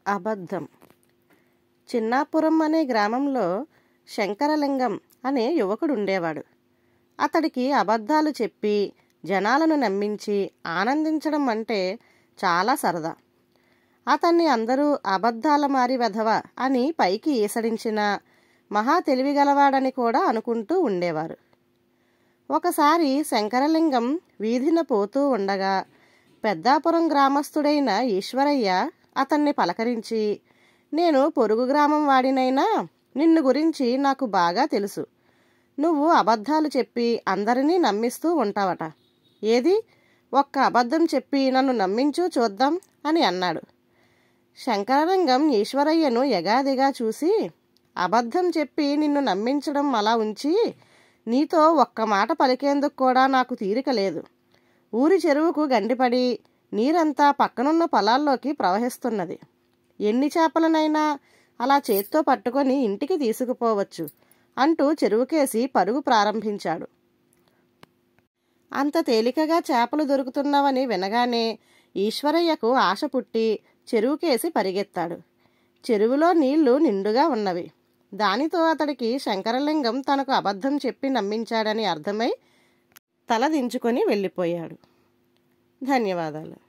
అబద్ధం. చిన్నాపురం అనే గ్రామంలో శంకరలింగం అనే యువకుడుండేవాడు. అతడికి అబద్ధాలు చెప్పి జనాలను నమ్మించి ఆనందించడం అంటే చాలా సరదా. అతన్ని అందరూ అబద్ధాల మారి వెధవ అని పైకి ఈసడించిన మహా తెలివిగలవాడని కూడా అనుకుంటూ ఉండేవారు. ఒకసారి శంకరలింగం వీధిన పోతూ ఉండగా పెద్దాపురం గ్రామస్తుడైన ఈశ్వరయ్య అతన్ని పలకరించి, నేను పొరుగు గ్రామం వాడినైనా నిన్ను గురించి నాకు బాగా తెలుసు. నువ్వు అబద్ధాలు చెప్పి అందరినీ నమ్మిస్తూ ఉంటావట. ఏది, ఒక్క అబద్ధం చెప్పి నన్ను నమ్మించు చూద్దాం అని అన్నాడు. శంకరలింగం ఈశ్వరయ్యను ఎగాదిగా చూసి, అబద్ధం చెప్పి నిన్ను నమ్మించడం అలా ఉంచి, నీతో ఒక్క మాట పలికేందుకు కూడా నాకు తీరిక లేదు. ఊరి చెరువుకు గండిపడి నీరంతా పక్కనున్న పొలాల్లోకి ప్రవహిస్తున్నది. ఎన్ని చేపలనైనా అలా చేత్తో పట్టుకొని ఇంటికి తీసుకుపోవచ్చు అంటూ చెరువుకేసి పరుగు ప్రారంభించాడు. అంత తేలికగా చేపలు దొరుకుతున్నవని వినగానే ఈశ్వరయ్యకు ఆశ పుట్టి చెరువుకేసి పరిగెత్తాడు. చెరువులో నీళ్లు నిండుగా ఉన్నవి. దానితో అతడికి శంకరలింగం తనకు అబద్ధం చెప్పి నమ్మించాడని అర్థమై తల దించుకొని వెళ్ళిపోయాడు. ధన్యవాదాలు.